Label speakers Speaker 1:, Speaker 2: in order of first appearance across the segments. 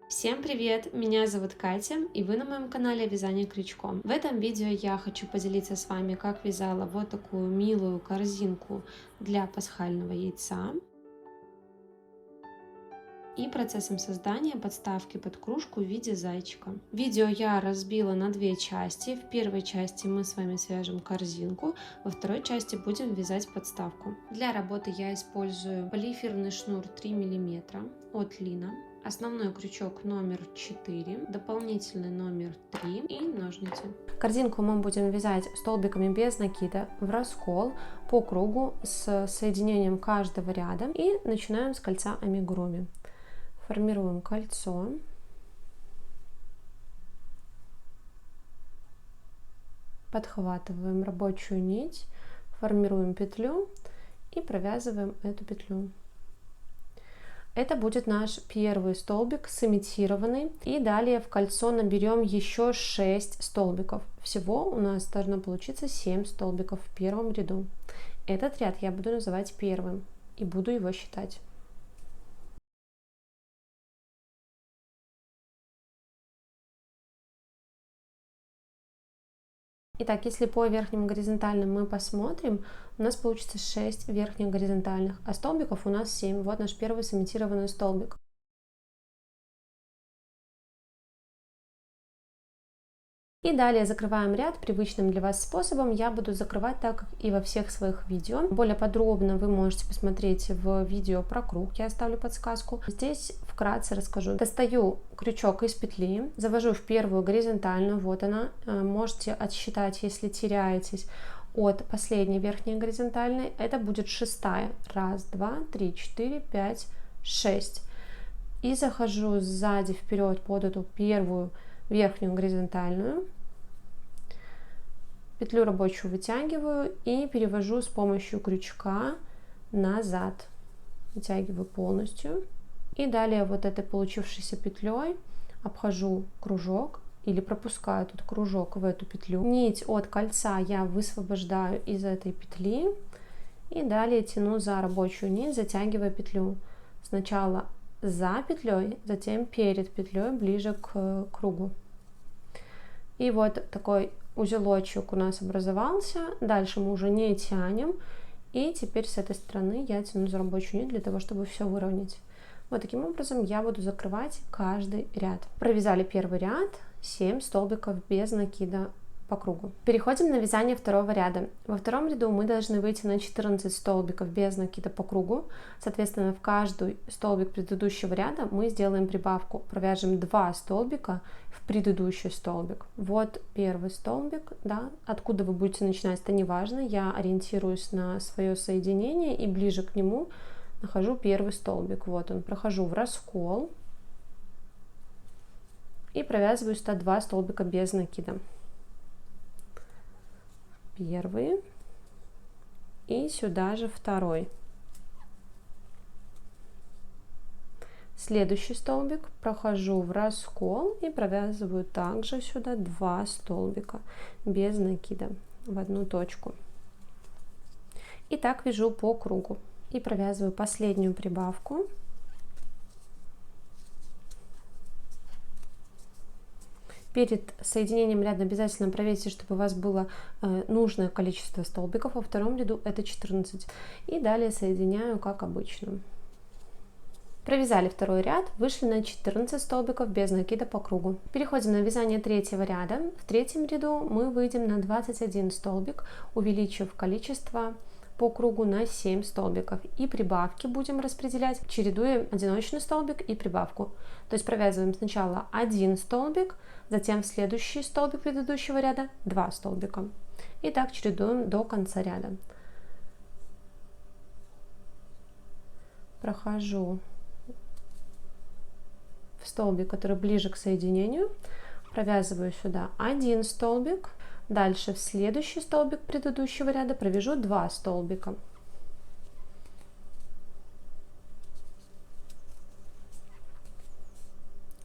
Speaker 1: Всем привет! Меня зовут Катя, и вы на моем канале Вязание крючком. В этом видео я хочу поделиться с вами, как вязала вот такую милую корзинку для пасхального яйца и процессом создания подставки под кружку в виде зайчика. Видео я разбила на две части. В первой части мы с вами свяжем корзинку, во второй части будем вязать подставку. Для работы я использую полиэфирный шнур 3 мм от Лина, основной крючок номер 4, дополнительный номер 3 и ножницы. Корзинку мы будем вязать столбиками без накида в раскол по кругу с соединением каждого ряда и начинаем с кольца амигуруми. Формируем кольцо, подхватываем рабочую нить, формируем петлю и провязываем эту петлю. Это будет наш первый столбик сымитированный, и далее в кольцо наберем еще 6 столбиков. Всего у нас должно получиться 7 столбиков в первом ряду. Этот ряд я буду называть первым и буду его считать. Итак, если по верхним горизонтальным мы посмотрим, у нас получится 6 верхних горизонтальных, а столбиков у нас 7. Вот наш первый сымитированный столбик. И далее закрываем ряд привычным для вас способом. Я буду закрывать так, как и во всех своих видео. Более подробно вы можете посмотреть в видео про круг, я оставлю подсказку. Здесь вкратце расскажу. Достаю крючок из петли, завожу в первую горизонтальную, вот она. Можете отсчитать, если теряетесь, от последней верхней горизонтальной. Это будет шестая. 1, 2, 3, 4, 5, 6. И захожу сзади вперед под эту первую верхнюю горизонтальную, петлю рабочую вытягиваю и перевожу с помощью крючка назад, вытягиваю полностью, и далее вот этой получившейся петлей обхожу кружок или пропускаю тут кружок в эту петлю. Нить от кольца я высвобождаю из этой петли и далее тяну за рабочую нить, затягивая петлю сначала за петлей, затем перед петлей ближе к кругу. И вот такой узелочек у нас образовался. Дальше мы уже не тянем. И теперь с этой стороны я тяну за рабочую нить для того, чтобы все выровнять. Вот таким образом я буду закрывать каждый ряд. Провязали первый ряд, 7 столбиков без накида по кругу. Переходим на вязание второго ряда. Во втором ряду мы должны выйти на 14 столбиков без накида по кругу. Соответственно, в каждый столбик предыдущего ряда мы сделаем прибавку. Провяжем 2 столбика в предыдущий столбик. Вот первый столбик, да, откуда вы будете начинать, это не важно. Я ориентируюсь на свое соединение и ближе к нему нахожу первый столбик. Вот он, прохожу в раскол и провязываю сюда 2 столбика без накида. Первый и сюда же второй. Следующий столбик прохожу в раскол и провязываю также сюда 2 столбика без накида в одну точку. И так вяжу по кругу и провязываю последнюю прибавку. Перед соединением ряда обязательно проверьте, чтобы у вас было нужное количество столбиков. Во втором ряду это 14. И далее соединяю как обычно. Провязали второй ряд, вышли на 14 столбиков без накида по кругу. Переходим на вязание третьего ряда. В третьем ряду мы выйдем на 21 столбик, увеличив количество по кругу на 7 столбиков. И прибавки будем распределять, чередуя одиночный столбик и прибавку. То есть провязываем сначала 1 столбик, затем в следующий столбик предыдущего ряда 2 столбика. И так чередуем до конца ряда. Прохожу в столбик, который ближе к соединению, провязываю сюда 1 столбик. Дальше в следующий столбик предыдущего ряда провяжу 2 столбика.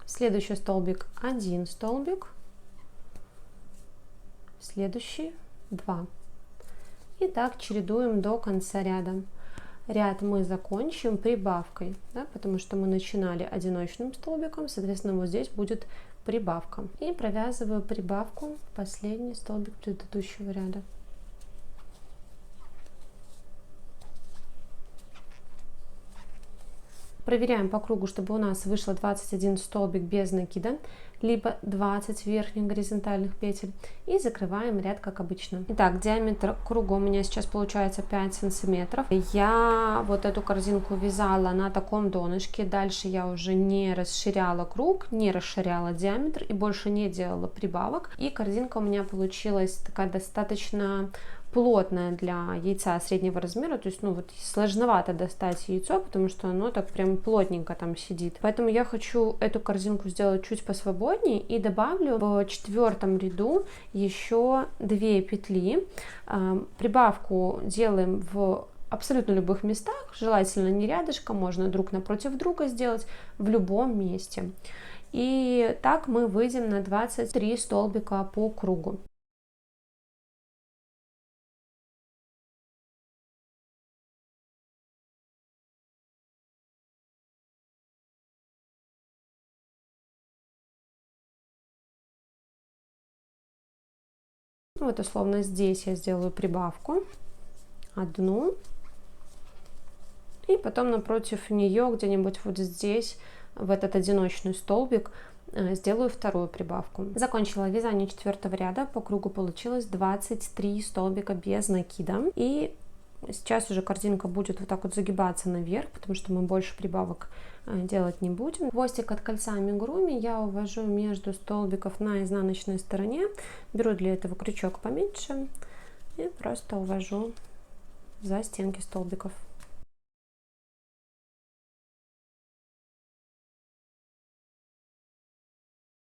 Speaker 1: В следующий столбик 1 столбик. В следующий 2. И так чередуем до конца ряда. ряд мы закончим прибавкой, да, потому что мы начинали одиночным столбиком, соответственно, вот здесь будет прибавка. И провязываю прибавку в последний столбик предыдущего ряда. Проверяем по кругу, чтобы у нас вышло 21 столбик без накида, либо 20 верхних горизонтальных петель, и закрываем ряд как обычно. Итак, диаметр круга у меня сейчас получается 5 сантиметров. Я вот эту корзинку вязала на таком донышке, дальше я уже не расширяла круг, не расширяла диаметр и больше не делала прибавок, и корзинка у меня получилась такая достаточно плотная для яйца среднего размера, то есть, ну вот сложновато достать яйцо, потому что оно так прям плотненько там сидит. Поэтому я хочу эту корзинку сделать чуть посвободнее и добавлю в 4 ряду еще 2 петли. Прибавку делаем в абсолютно любых местах, желательно не рядышком, можно друг напротив друга сделать в любом месте. И так мы выйдем на 23 столбика по кругу. Вот условно здесь я сделаю прибавку одну, и потом напротив нее где-нибудь вот здесь, в этот одиночный столбик, сделаю вторую прибавку. Закончила вязание 4 ряда, по кругу получилось 23 столбика без накида. И сейчас уже корзинка будет вот так вот загибаться наверх, потому что мы больше прибавок делать не будем. Хвостик от кольца амигуруми я увожу между столбиков на изнаночной стороне. Беру для этого крючок поменьше и просто увожу за стенки столбиков.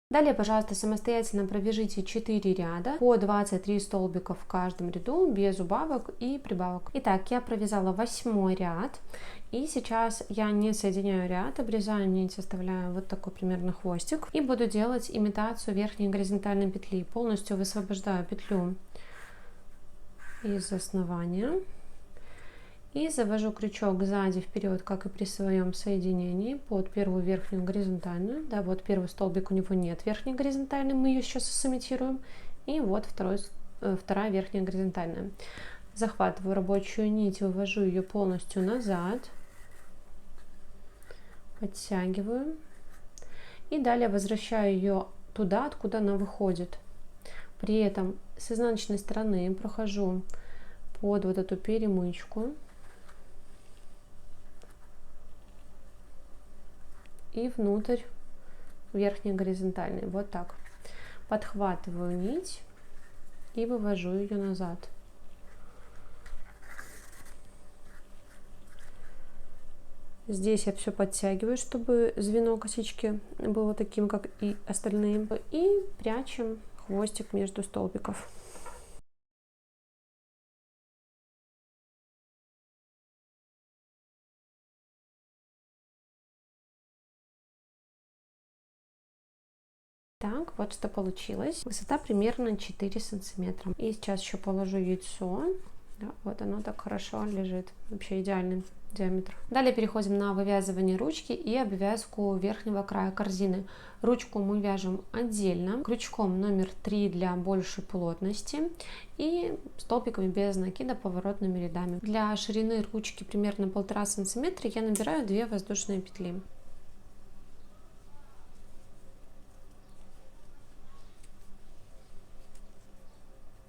Speaker 1: Далее, пожалуйста, самостоятельно провяжите 4 ряда по 23 столбика в каждом ряду без убавок и прибавок. Итак, я провязала 8 ряд, и сейчас я не соединяю ряд, обрезаю нить, оставляю вот такой примерно хвостик, и буду делать имитацию верхней горизонтальной петли. Полностью высвобождаю петлю из основания и завожу крючок сзади вперед, как и при своем соединении, под первую верхнюю горизонтальную. Да, вот первый столбик, у него нет верхней горизонтальной, мы ее сейчас сымитируем. И вот вторая верхняя горизонтальная. Захватываю рабочую нить, вывожу ее полностью назад, подтягиваю и далее возвращаю ее туда, откуда она выходит. При этом с изнаночной стороны прохожу под вот эту перемычку и внутрь верхней горизонтальной. Вот так. Подхватываю нить и вывожу ее назад. Здесь я все подтягиваю, чтобы звено косички было таким, как и остальные. И прячем хвостик между столбиков. Так, вот что получилось. Высота примерно 4 сантиметра. И сейчас еще положу яйцо. Да, вот оно так хорошо лежит. Вообще идеальный диаметр. Далее переходим на вывязывание ручки и обвязку верхнего края корзины. Ручку мы вяжем отдельно, крючком номер 3 для большей плотности и столбиками без накида поворотными рядами. Для ширины ручки примерно 1,5 сантиметра я набираю 2 воздушные петли.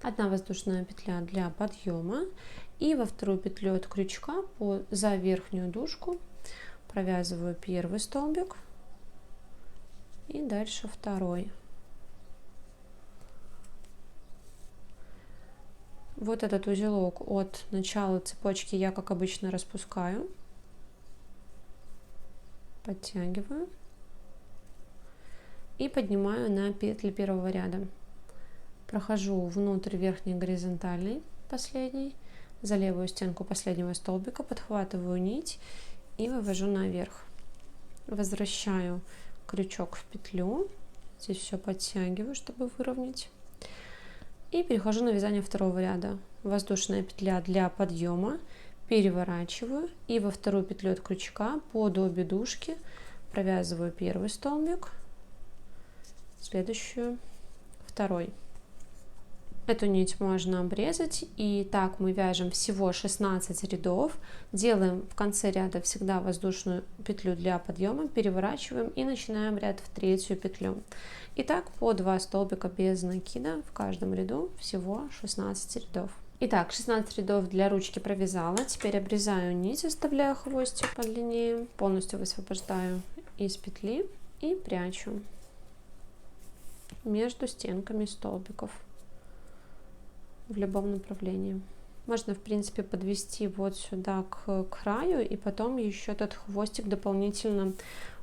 Speaker 1: Одна воздушная петля для подъема, и во вторую петлю от крючка за верхнюю дужку провязываю первый столбик и дальше второй. Вот этот узелок от начала цепочки я, как обычно, распускаю, подтягиваю и поднимаю на петли первого ряда. Прохожу внутрь верхней горизонтальной, последней, за левую стенку последнего столбика, подхватываю нить и вывожу наверх. Возвращаю крючок в петлю, здесь все подтягиваю, чтобы выровнять. И перехожу на вязание второго ряда. Воздушная петля для подъема, переворачиваю и во вторую петлю от крючка под обе дужки провязываю первый столбик, следующую второй. Эту нить можно обрезать, и так мы вяжем всего 16 рядов, делаем в конце ряда всегда воздушную петлю для подъема, переворачиваем и начинаем ряд в третью петлю. И так по 2 столбика без накида в каждом ряду, всего 16 рядов. Итак, 16 рядов для ручки провязала, теперь обрезаю нить, оставляю хвостик подлиннее, полностью высвобождаю из петли и прячу между стенками столбиков в любом направлении. Можно, в принципе, подвести вот сюда к краю и потом еще этот хвостик дополнительно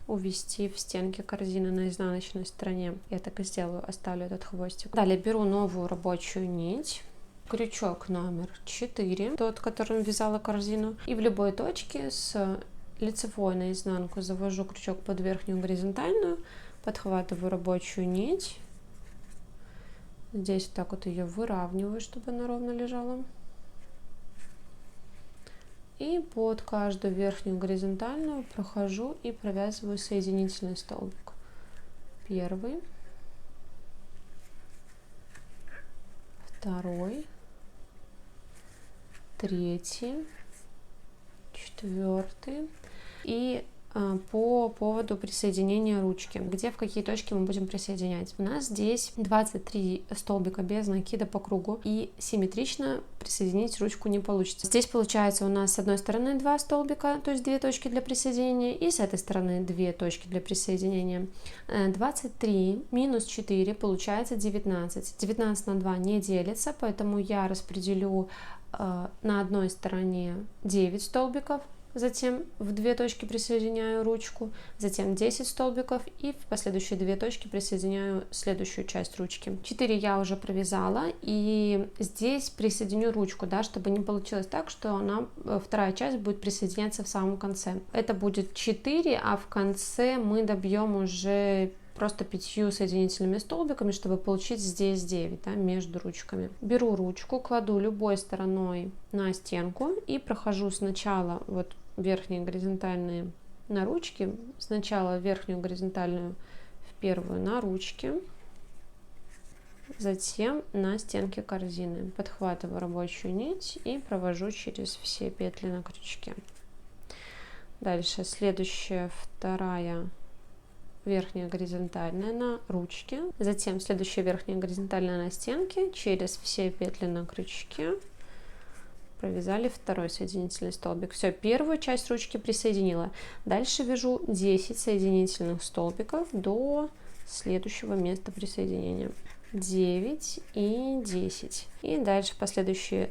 Speaker 1: увести в стенки корзины на изнаночной стороне. Я так и сделаю, оставлю этот хвостик. Далее беру новую рабочую нить, крючок номер 4, тот, которым вязала корзину, и в любой точке с лицевой на изнанку завожу крючок под верхнюю горизонтальную, подхватываю рабочую нить. Здесь вот так вот ее выравниваю, чтобы она ровно лежала. И под каждую верхнюю горизонтальную прохожу и провязываю соединительный столбик. Первый, второй, третий, четвертый. И по поводу присоединения ручки, где в какие точки мы будем присоединять. У нас здесь 23 столбика без накида по кругу, и симметрично присоединить ручку не получится. Здесь получается у нас с одной стороны 2 столбика, то есть 2 точки для присоединения, и с этой стороны 2 точки для присоединения. 23 минус 4 получается 19. 19 на 2 не делится, поэтому я распределю на одной стороне 9 столбиков, затем в 2 точки присоединяю ручку, затем 10 столбиков и в последующие 2 точки присоединяю следующую часть ручки. 4 я уже провязала, и здесь присоединю ручку, да, чтобы не получилось так, что она, вторая часть будет присоединяться в самом конце. Это будет 4, а в конце мы добьем уже просто 5 соединительными столбиками, чтобы получить здесь 9, да, между ручками. Беру ручку, кладу любой стороной на стенку и прохожу сначала вот верхние горизонтальные на ручке, сначала верхнюю горизонтальную в первую на ручке, затем на стенке корзины. Подхватываю рабочую нить и провожу через все петли на крючке. Дальше следующая, вторая верхняя горизонтальная на ручке, затем следующая верхняя горизонтальная на стенке, через все петли на крючке провязали второй соединительный столбик. Все, первую часть ручки присоединила. Дальше вяжу 10 соединительных столбиков до следующего места присоединения. 9 и 10. И дальше последующие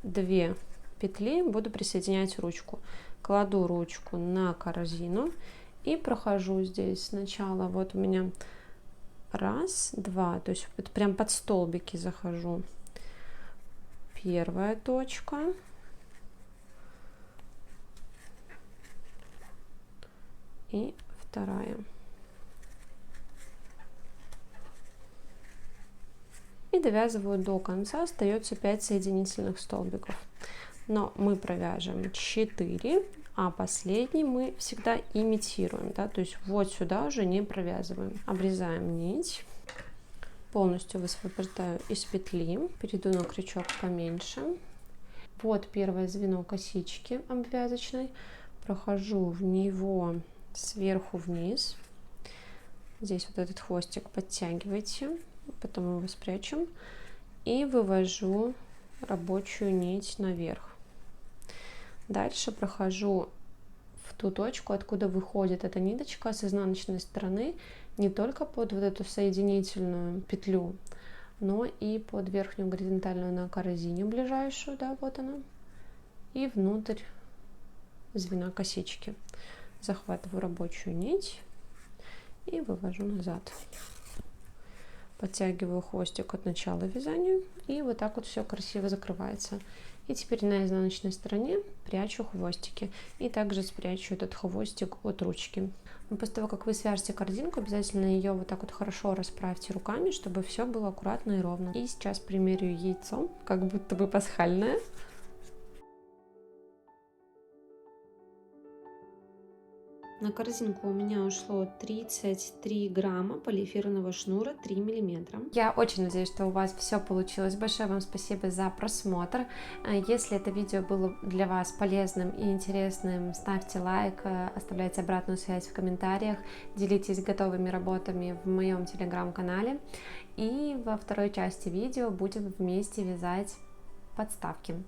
Speaker 1: 2 петли буду присоединять ручку. Кладу ручку на корзину и прохожу здесь сначала, вот у меня 1, 2, то есть вот прям под столбики захожу. Первая точка, и вторая. И довязываю до конца, остается 5 соединительных столбиков. Но мы провяжем 4, а последний мы всегда имитируем, да, то есть вот сюда уже не провязываем. Обрезаем нить, полностью высвобождаю из петли, перейду на крючок поменьше. Вот первое звено косички обвязочной, прохожу в него сверху вниз. Здесь вот этот хвостик подтягивайте, потом его спрячем, и вывожу рабочую нить наверх. Дальше прохожу в ту точку, откуда выходит эта ниточка с изнаночной стороны, не только под вот эту соединительную петлю, но и под верхнюю горизонтальную на корзине ближайшую, да, вот она, и внутрь звена косички. Захватываю рабочую нить и вывожу назад. Подтягиваю хвостик от начала вязания, и вот так вот все красиво закрывается. И теперь на изнаночной стороне прячу хвостики, и также спрячу этот хвостик от ручки. Но после того, как вы свяжете корзинку, обязательно ее вот так вот хорошо расправьте руками, чтобы все было аккуратно и ровно. И сейчас примерю яйцо, как будто бы пасхальное. На корзинку у меня ушло 33 грамма полиэфирного шнура 3 миллиметра. Я очень надеюсь, что у вас все получилось. Большое вам спасибо за просмотр. Если это видео было для вас полезным и интересным, ставьте лайк, оставляйте обратную связь в комментариях, делитесь готовыми работами в моем телеграм-канале. И во второй части видео будем вместе вязать подставки.